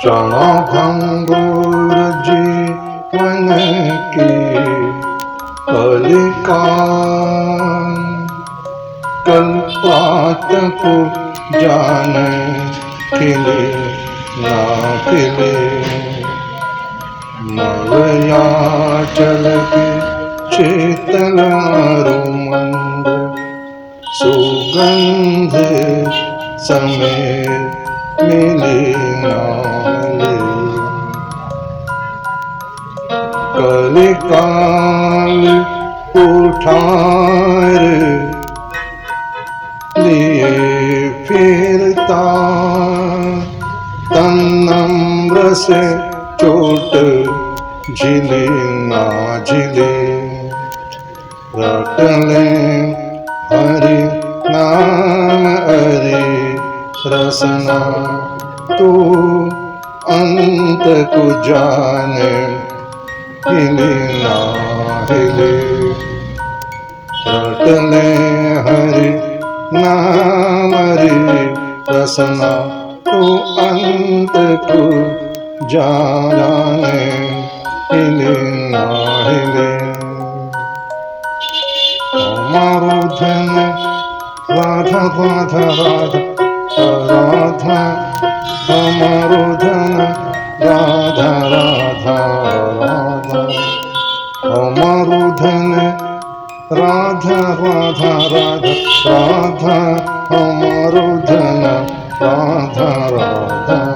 क्षणभंगुर जीवन की कलिका कल्पात को जाने खिले ना खिले मलया चल के शीतल रुमंद सुगंध समेत मिले ना मिले कलिकाल कुठार लिए फिरता तन नम्र से चोट झिले ना झिले रट ले हरि नाम हरि रसना तू अंत को जाने हिले ना हिले रट ले हरि नाम हरि रसना तू अंत को जाने हिले ना हिले हमारो धन राधा राधा राधा राधा हमारो धन राधा राधा राधा हमारो धन राधा राधा राधा राधा हमारो धन राधा राधा